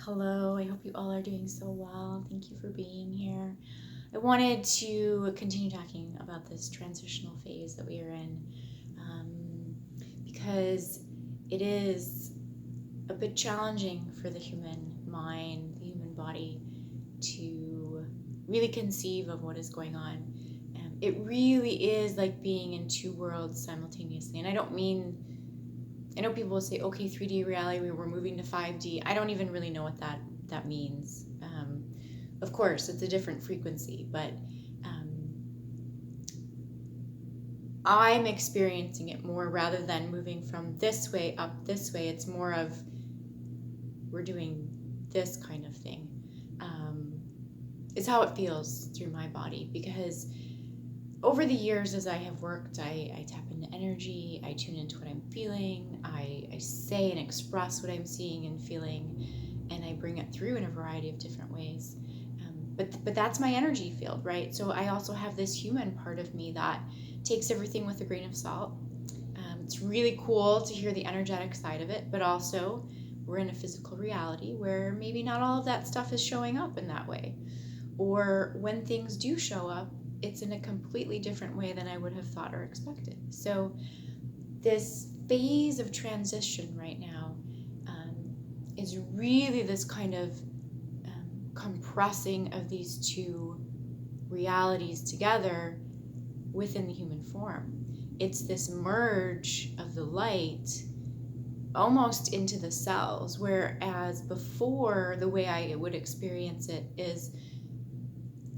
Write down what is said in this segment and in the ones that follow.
Hello, I hope you all are doing so well. Thank you for being here. I wanted to continue talking about this transitional phase that we are in because it is a bit challenging for the human mind, the human body, to really conceive of what is going on. It really is like being in two worlds simultaneously. And I know people will say, okay, 3D reality, we're moving to 5D. I don't even really know what that means. Of course, it's a different frequency, but I'm experiencing it more rather than moving from this way up this way. It's more of we're doing this kind of thing. It's how it feels through my body, because over the years as I have worked, I tap into energy, I tune into what I'm feeling, I say and express what I'm seeing and feeling, and I bring it through in a variety of different ways. But that's my energy field, right? So I also have this human part of me that takes everything with a grain of salt. It's really cool to hear the energetic side of it, but also we're in a physical reality where maybe not all of that stuff is showing up in that way. Or when things do show up, it's in a completely different way than I would have thought or expected. So this phase of transition right now is really this kind of compressing of these two realities together within the human form. It's this merge of the light almost into the cells, whereas before the way I would experience it is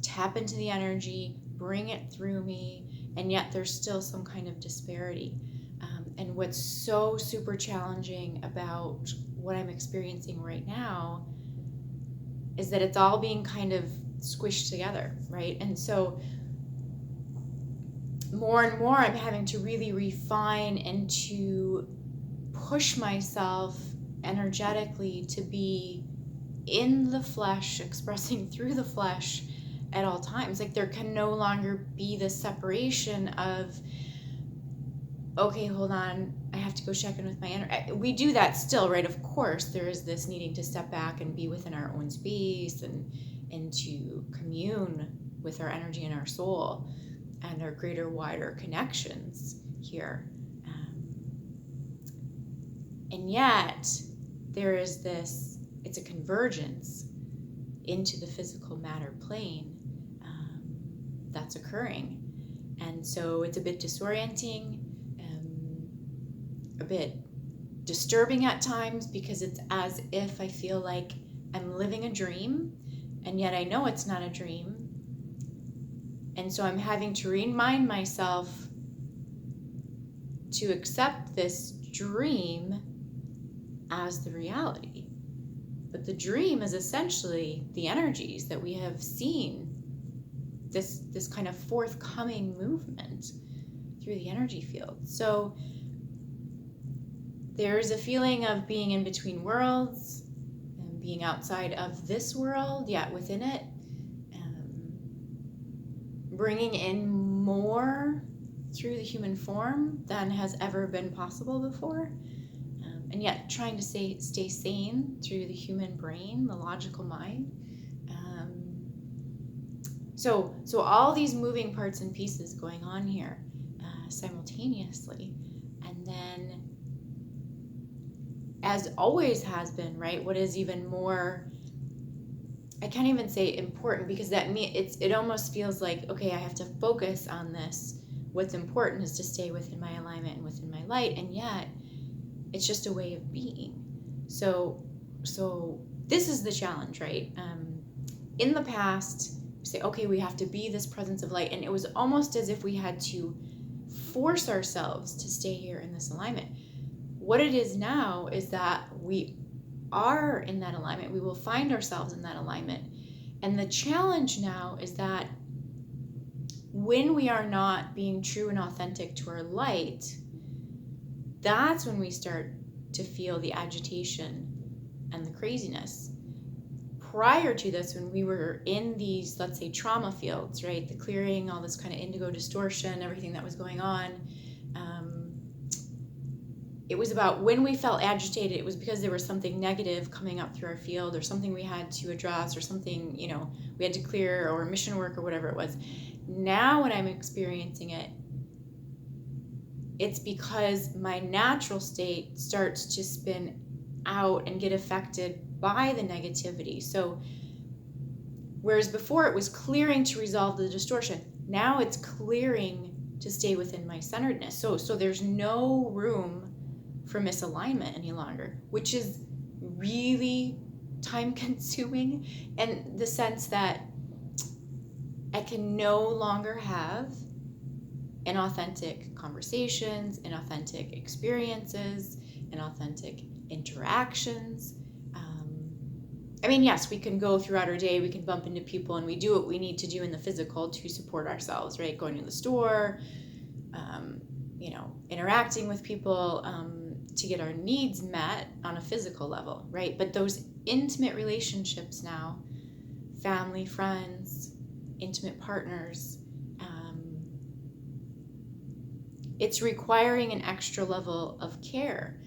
tap into the energy, bring it through me, and yet there's still some kind of disparity. And what's so super challenging about what I'm experiencing right now is that it's all being kind of squished together, right? And so more and more I'm having to really refine and to push myself energetically to be in the flesh, expressing through the flesh at all times. Like there can no longer be this separation of, okay, hold on, I have to go check in with my energy. We do that still, right? Of course, there is this needing to step back and be within our own space and to commune with our energy and our soul and our greater, wider connections here. And yet, there is this, it's a convergence into the physical matter plane that's occurring. And so it's a bit disorienting, a bit disturbing at times, because it's as if I feel like I'm living a dream, and yet I know it's not a dream. And so I'm having to remind myself to accept this dream as the reality. But the dream is essentially the energies that we have seen, this kind of forthcoming movement through the energy field. So there's a feeling of being in between worlds and being outside of this world, yet within it, bringing in more through the human form than has ever been possible before, and yet trying to stay sane through the human brain, the logical mind. So all these moving parts and pieces going on here simultaneously, and then, as always has been, right, what is even more, I can't even say important, because it almost feels like, okay, I have to focus on this. What's important is to stay within my alignment and within my light, and yet it's just a way of being. So this is the challenge, right? In the past, we say, okay, we have to be this presence of light, and it was almost as if we had to force ourselves to stay here in this alignment. What it is now is that we are in that alignment. We will find ourselves in that alignment. And the challenge now is that when we are not being true and authentic to our light, that's when we start to feel the agitation and the craziness. Prior to this, when we were in these, let's say, trauma fields, right, the clearing, all this kind of indigo distortion, everything that was going on, it was about when we felt agitated, it was because there was something negative coming up through our field, or something we had to address, or something, we had to clear, or mission work, or whatever it was. Now when I'm experiencing it, it's because my natural state starts to spin out and get affected by the negativity. So whereas before it was clearing to resolve the distortion, now it's clearing to stay within my centeredness. So there's no room for misalignment any longer, which is really time consuming, in the sense that I can no longer have inauthentic conversations, inauthentic experiences, inauthentic interactions. Yes, we can go throughout our day, we can bump into people, and we do what we need to do in the physical to support ourselves, right? Going to the store, interacting with people, to get our needs met on a physical level, right? But those intimate relationships now, family, friends, intimate partners, it's requiring an extra level of care.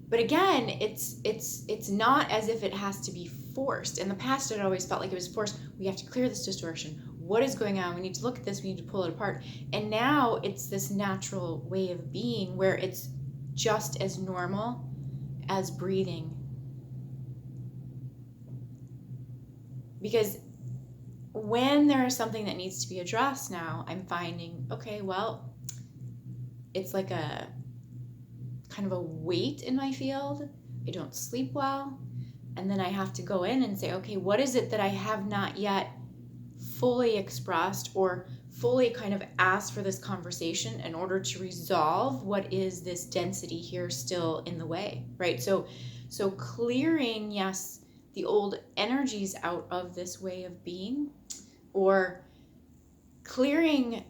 But again, it's not as if it has to be forced. In the past, it always felt like it was forced. We have to clear this distortion. What is going on? We need to look at this. We need to pull it apart. And now it's this natural way of being where it's just as normal as breathing. Because when there is something that needs to be addressed now, I'm finding, okay, well, it's like a kind of a weight in my field. I don't sleep well. And then I have to go in and say, okay, what is it that I have not yet fully expressed or fully kind of asked for this conversation in order to resolve what is this density here still in the way, right? So clearing, yes, the old energies out of this way of being, or clearing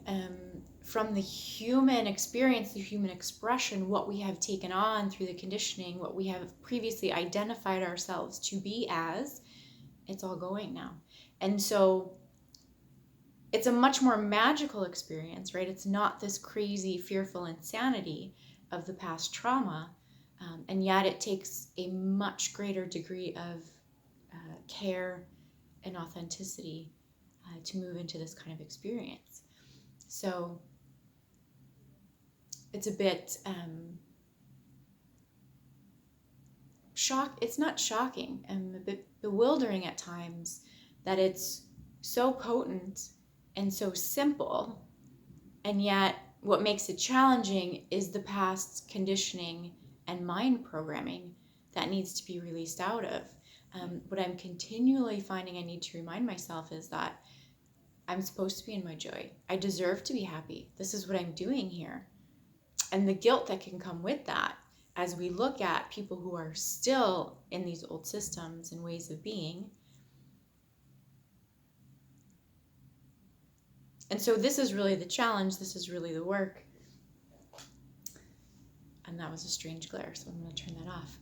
from the human experience, the human expression, what we have taken on through the conditioning, what we have previously identified ourselves to be as, it's all going now. And so it's a much more magical experience, right? It's not this crazy, fearful insanity of the past trauma, and yet it takes a much greater degree of care and authenticity to move into this kind of experience. So it's a bit it's not shocking, a bit bewildering at times that it's so potent and so simple, and yet what makes it challenging is the past conditioning and mind programming that needs to be released out of. What I'm continually finding I need to remind myself is that I'm supposed to be in my joy. I deserve to be happy. This is what I'm doing here. And the guilt that can come with that as we look at people who are still in these old systems and ways of being. And so this is really the challenge. This is really the work. And that was a strange glare, so I'm going to turn that off.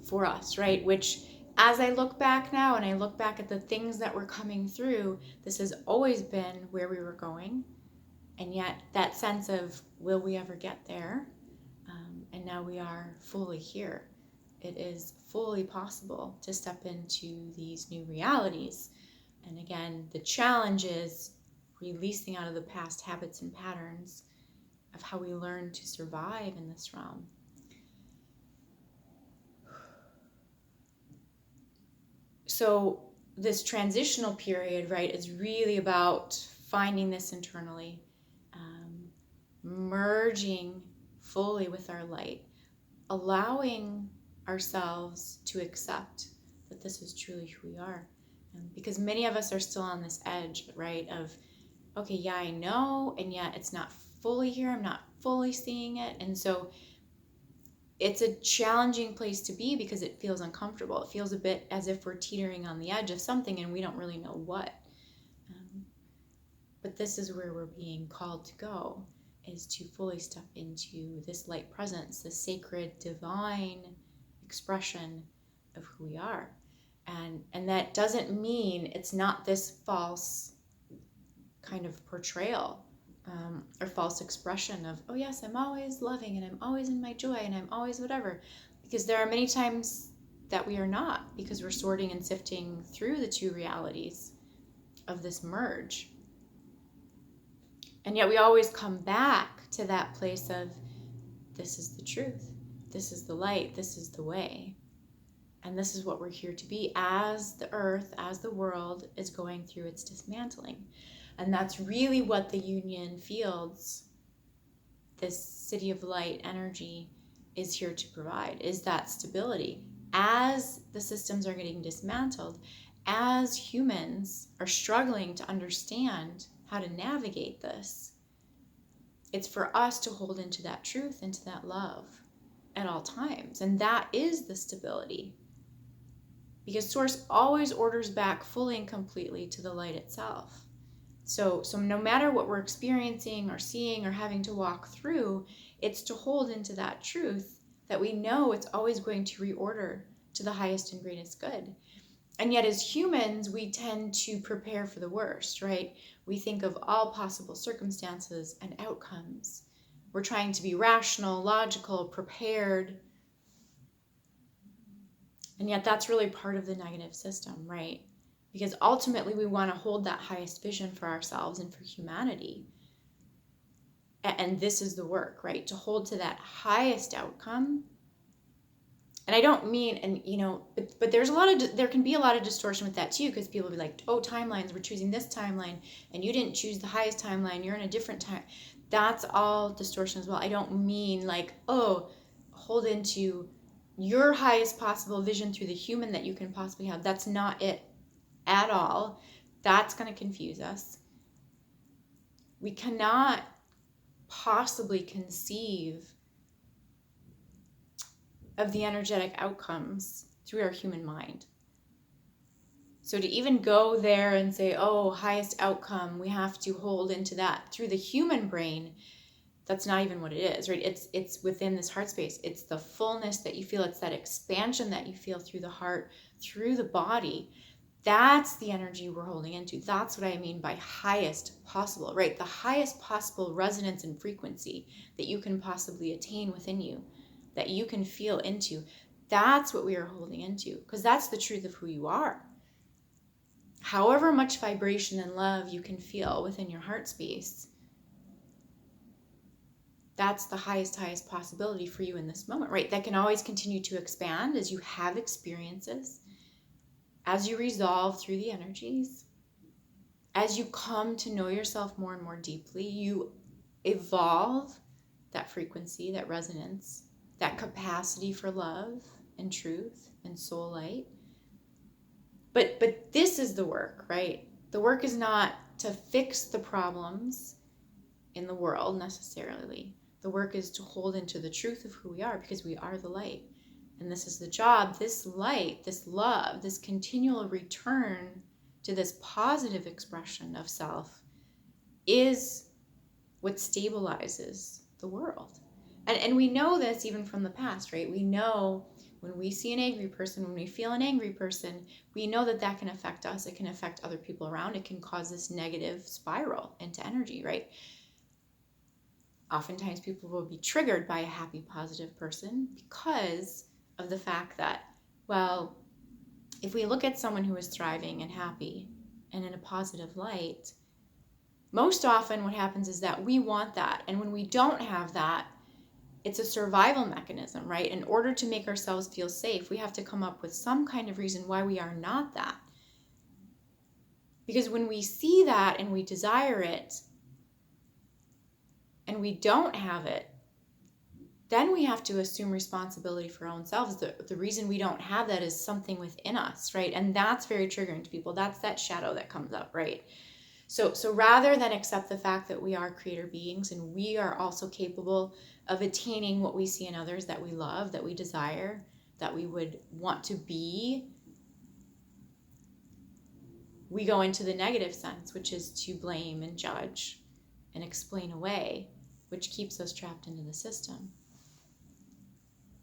For us, right? Which, as I look back now and I look back at the things that were coming through, this has always been where we were going. And yet that sense of, will we ever get there? And now we are fully here. It is fully possible to step into these new realities. And again, the challenge is releasing out of the past habits and patterns of how we learn to survive in this realm. So this transitional period, right, is really about finding this internally, merging fully with our light, allowing ourselves to accept that this is truly who we are. Because many of us are still on this edge, right, of, okay, yeah, I know, and yet it's not fully here, I'm not fully seeing it. And so it's a challenging place to be because it feels uncomfortable. It feels a bit as if we're teetering on the edge of something and we don't really know what. But this is where we're being called to go, is to fully step into this light presence, this sacred, divine expression of who we are. And that doesn't mean it's not this false kind of portrayal or false expression of, oh yes, I'm always loving and I'm always in my joy and I'm always whatever. Because there are many times that we are not, because we're sorting and sifting through the two realities of this merge. And yet we always come back to that place of, this is the truth, this is the light, this is the way. And this is what we're here to be as the earth, as the world is going through its dismantling. And that's really what the union fields, this city of light energy, is here to provide, is that stability. As the systems are getting dismantled, as humans are struggling to understand how to navigate this, it's for us to hold into that truth, into that love at all times. And that is the stability. Because Source always orders back fully and completely to the light itself. So no matter what we're experiencing or seeing or having to walk through, it's to hold into that truth that we know it's always going to reorder to the highest and greatest good. And yet as humans, we tend to prepare for the worst, right? We think of all possible circumstances and outcomes. We're trying to be rational, logical, prepared. And yet that's really part of the negative system, right? Because ultimately we want to hold that highest vision for ourselves and for humanity. And this is the work, right? To hold to that highest outcome. And I don't mean, and but there's there can be a lot of distortion with that too, because people will be like, oh, timelines, we're choosing this timeline, and you didn't choose the highest timeline, you're in a different time. That's all distortion as well. I don't mean like, oh, hold into your highest possible vision through the human that you can possibly have. That's not it at all. That's going to confuse us. We cannot possibly conceive of the energetic outcomes through our human mind. So to even go there and say, oh, highest outcome, we have to hold into that through the human brain, that's not even what it is, right? It's within this heart space. It's the fullness that you feel. It's that expansion that you feel through the heart, through the body. That's the energy we're holding into. That's what I mean by highest possible, right? The highest possible resonance and frequency that you can possibly attain within you, that you can feel into. That's what we are holding into, because that's the truth of who you are. However much vibration and love you can feel within your heart space, that's the highest possibility for you in this moment, right? That can always continue to expand as you have experiences, as you resolve through the energies, as you come to know yourself more and more deeply, you evolve that frequency, that resonance, that capacity for love and truth and soul light. But this is the work, right? The work is not to fix the problems in the world necessarily. The work is to hold into the truth of who we are, because we are the light. And this is the job. This light, this love, this continual return to this positive expression of self is what stabilizes the world. And we know this even from the past, right? We know when we see an angry person, when we feel an angry person, we know that that can affect us. It can affect other people around. It can cause this negative spiral into energy, right? Oftentimes people will be triggered by a happy, positive person because of the fact that, well, if we look at someone who is thriving and happy and in a positive light, most often what happens is that we want that. And when we don't have that, it's a survival mechanism, right? In order to make ourselves feel safe, we have to come up with some kind of reason why we are not that. Because when we see that and we desire it and we don't have it, then we have to assume responsibility for our own selves. The reason we don't have that is something within us, right? And that's very triggering to people. That's that shadow that comes up, right? So rather than accept the fact that we are creator beings and we are also capable of attaining what we see in others that we love, that we desire, that we would want to be, we go into the negative sense, which is to blame and judge and explain away, which keeps us trapped into the system.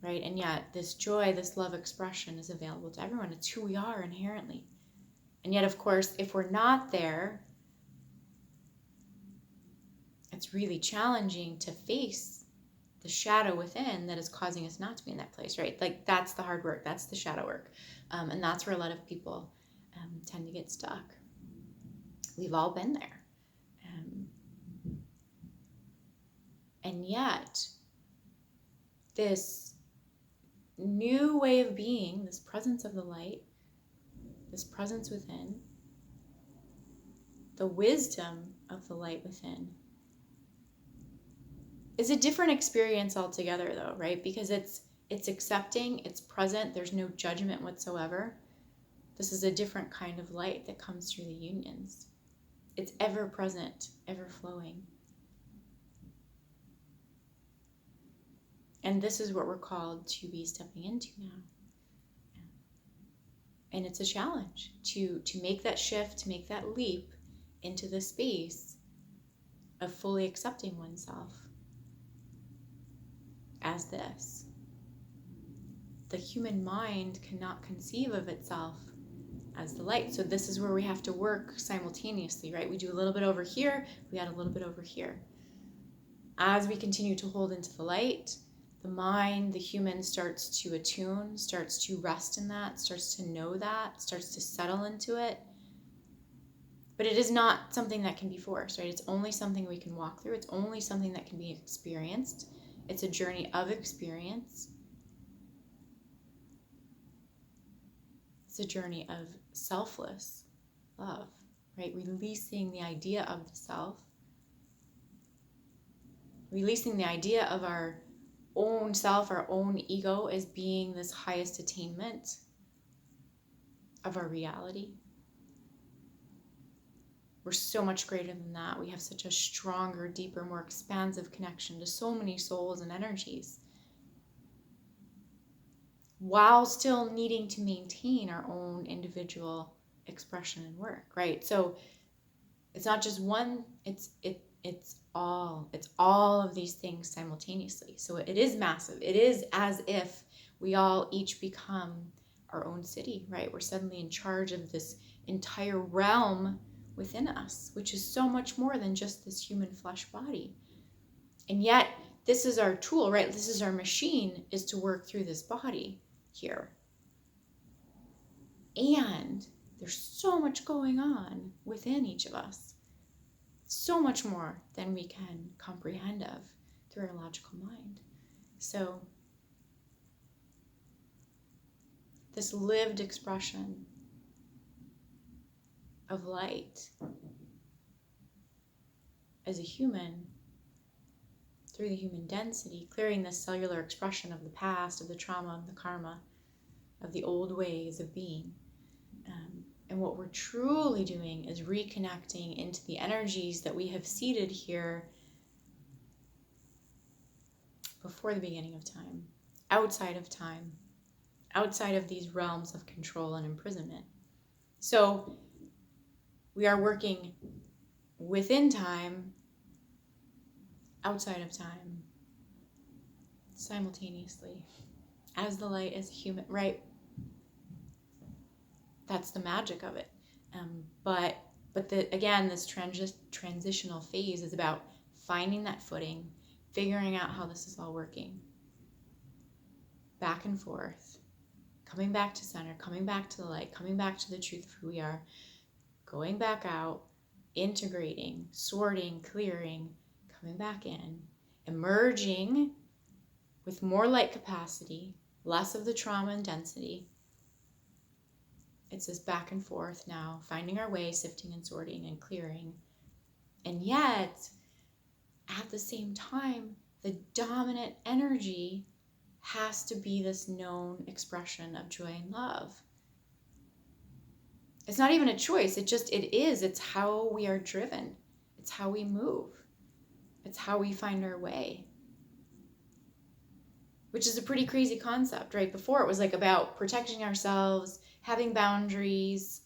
Right? And yet this joy, this love expression is available to everyone. It's who we are inherently. And yet, of course, if we're not there, it's really challenging to face the shadow within that is causing us not to be in that place, right? Like that's the hard work, that's the shadow work. And that's where a lot of people tend to get stuck. We've all been there. And yet, this new way of being, this presence of the light, this presence within, the wisdom of the light within, is a different experience altogether though, right? Because it's accepting, it's present, there's no judgment whatsoever. This is a different kind of light that comes through the unions. It's ever present, ever flowing. And this is what we're called to be stepping into now. And it's a challenge to make that shift, to make that leap into the space of fully accepting oneself as this. The human mind cannot conceive of itself as the light. So this is where we have to work simultaneously, right? We do a little bit over here, we add a little bit over here. As we continue to hold into the light, the mind, the human starts to attune, starts to rest in that, starts to know that, starts to settle into it. But it is not something that can be forced, right? It's only something we can walk through. It's only something that can be experienced. It's a journey of experience. It's a journey of selfless love, right? Releasing the idea of the self, releasing the idea of our own self, our own ego as being this highest attainment of our reality. We're so much greater than that. We have such a stronger, deeper, more expansive connection to so many souls and energies, while still needing to maintain our own individual expression and work, right? So it's not just one, it's all of these things simultaneously. So it is massive. It is as if we all each become our own city, right? We're suddenly in charge of this entire realm within us, which is so much more than just this human flesh body. And yet this is our tool, right? This is our machine, is to work through this body here. And there's so much going on within each of us. So much more than we can comprehend of through our logical mind. So this lived expression of light as a human, through the human density, clearing this cellular expression of the past, of the trauma, of the karma, of the old ways of being. And what we're truly doing is reconnecting into the energies that we have seeded here before the beginning of time, outside of these realms of control and imprisonment. So we are working within time, outside of time, simultaneously, as the light, as a human, right? That's the magic of it. But again, this transitional phase is about finding that footing, figuring out how this is all working. Back and forth, coming back to center, coming back to the light, coming back to the truth of who we are, going back out, integrating, sorting, clearing, coming back in, emerging with more light capacity, less of the trauma and density. It's this back and forth now, finding our way, sifting and sorting and clearing. And yet, at the same time, the dominant energy has to be this known expression of joy and love. It's not even a choice. It is. It's how we are driven. It's how we move. It's how we find our way. Which is a pretty crazy concept, right? Before it was like about protecting ourselves, having boundaries,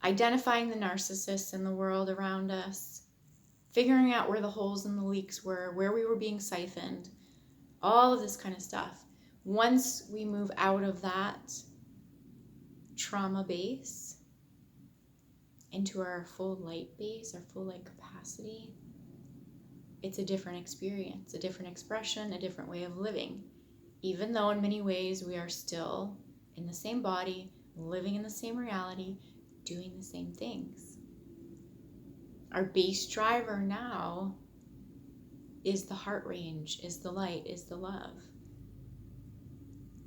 identifying the narcissists in the world around us, figuring out where the holes and the leaks were, where we were being siphoned, all of this kind of stuff. Once we move out of that trauma base into our full light base, our full light capacity, it's a different experience, a different expression, a different way of living. Even though in many ways we are still in the same body, living in the same reality, doing the same things. Our base driver now is the heart range, is the light, is the love.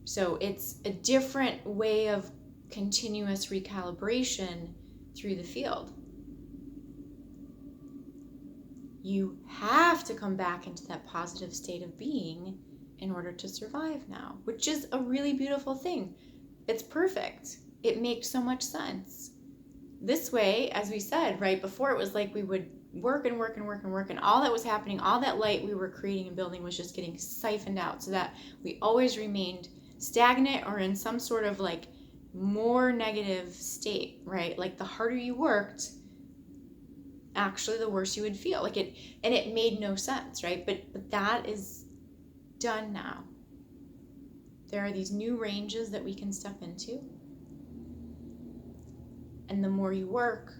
So it's a different way of continuous recalibration through the field. You have to come back into that positive state of being in order to survive now, which is a really beautiful thing. It's perfect. It makes so much sense. This way, as we said right before, it was like we would work and work and work and work, and all that was happening, all that light we were creating and building was just getting siphoned out, so that we always remained stagnant or in some sort of like more negative state, right? Like the harder you worked, actually the worse you would feel. Like it, and it made no sense, right? But that is done now. There are these new ranges that we can step into. And the more you work,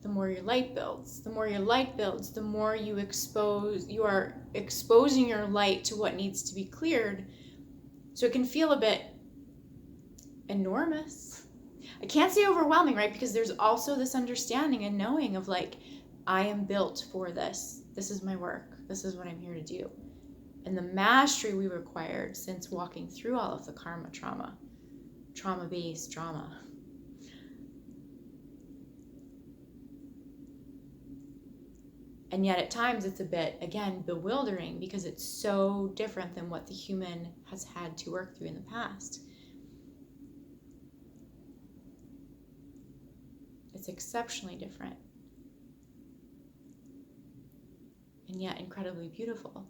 the more your light builds. The more your light builds, the more you are exposing your light to what needs to be cleared. So it can feel a bit enormous. I can't say overwhelming, right? Because there's also this understanding and knowing of like, I am built for this. This is my work. This is what I'm here to do. And the mastery we required since walking through all of the karma trauma-based trauma. And yet at times it's a bit, again, bewildering because it's so different than what the human has had to work through in the past. It's exceptionally different. And yet incredibly beautiful.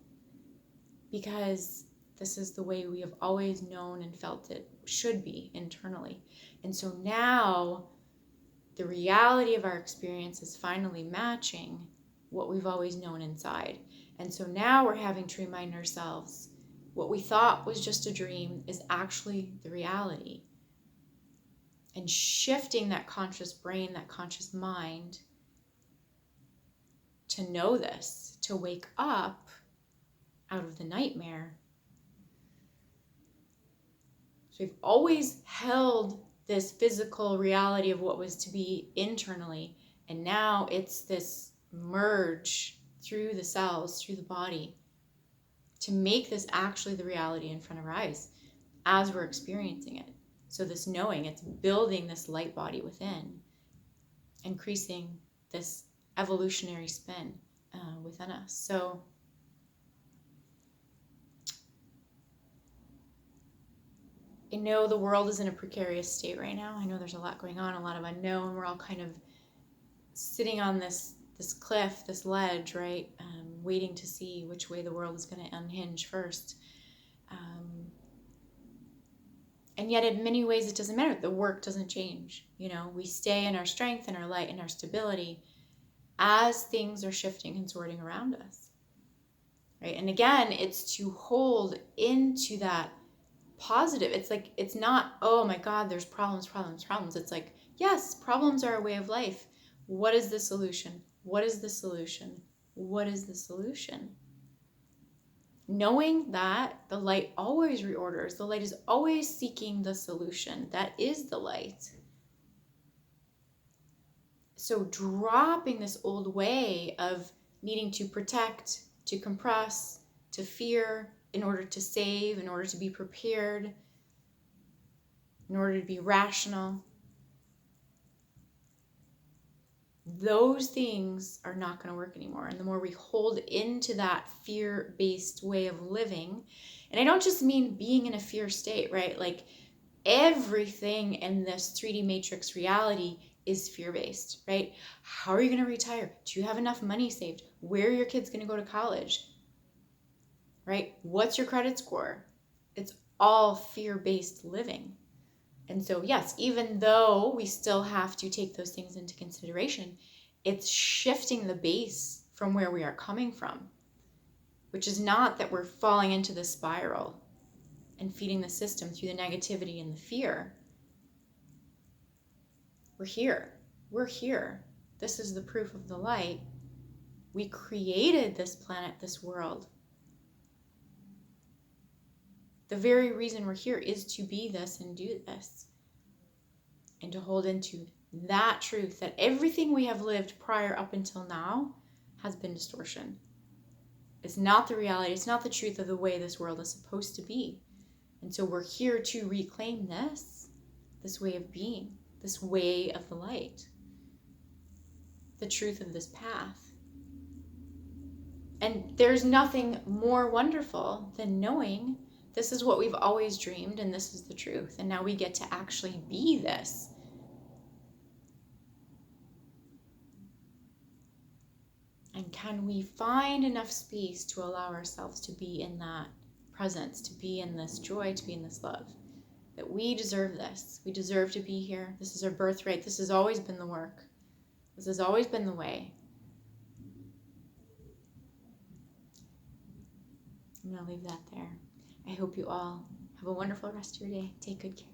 Because this is the way we have always known and felt it should be internally. And so now the reality of our experience is finally matching what we've always known inside. And so now we're having to remind ourselves what we thought was just a dream is actually the reality. And shifting that conscious brain, that conscious mind to know this, to wake up out of the nightmare. So we've always held this physical reality of what was to be internally, and now it's this merge through the cells, through the body, to make this actually the reality in front of our eyes as we're experiencing it. So this knowing, it's building this light body within, increasing this evolutionary spin within us. So I know the world is in a precarious state right now. I know there's a lot going on, a lot of unknown. We're all kind of sitting on this cliff, this ledge, right? Waiting to see which way the world is going to unhinge first. And yet in many ways it doesn't matter. The work doesn't change. You know, we stay in our strength and our light and our stability as things are shifting and sorting around us. Right? And again, it's to hold into that positive. It's like, it's not, oh my God, there's problems. It's like, yes, problems are a way of life. What is the solution? What is the solution? What is the solution? Knowing that the light always reorders, the light is always seeking the solution. That is the light. So dropping this old way of needing to protect, to compress, to fear, in order to save, in order to be prepared, in order to be rational. Those things are not going to work anymore. And the more we hold into that fear-based way of living, and I don't just mean being in a fear state, right? Like everything in this 3D matrix reality is fear-based, right? How are you going to retire? Do you have enough money saved? Where are your kids going to go to college? Right? What's your credit score? It's all fear-based living. And so, yes, even though we still have to take those things into consideration, it's shifting the base from where we are coming from, which is not that we're falling into the spiral and feeding the system through the negativity and the fear. We're here. We're here. This is the proof of the light. We created this planet, this world. The very reason we're here is to be this and do this. And to hold into that truth that everything we have lived prior up until now has been distortion. It's not the reality. It's not the truth of the way this world is supposed to be. And so we're here to reclaim this way of being, this way of the light, the truth of this path. And there's nothing more wonderful than knowing this is what we've always dreamed and this is the truth. And now we get to actually be this. And can we find enough space to allow ourselves to be in that presence, to be in this joy, to be in this love? That we deserve this. We deserve to be here. This is our birthright. This has always been the work. This has always been the way. I'm going to leave that there. I hope you all have a wonderful rest of your day. Take good care.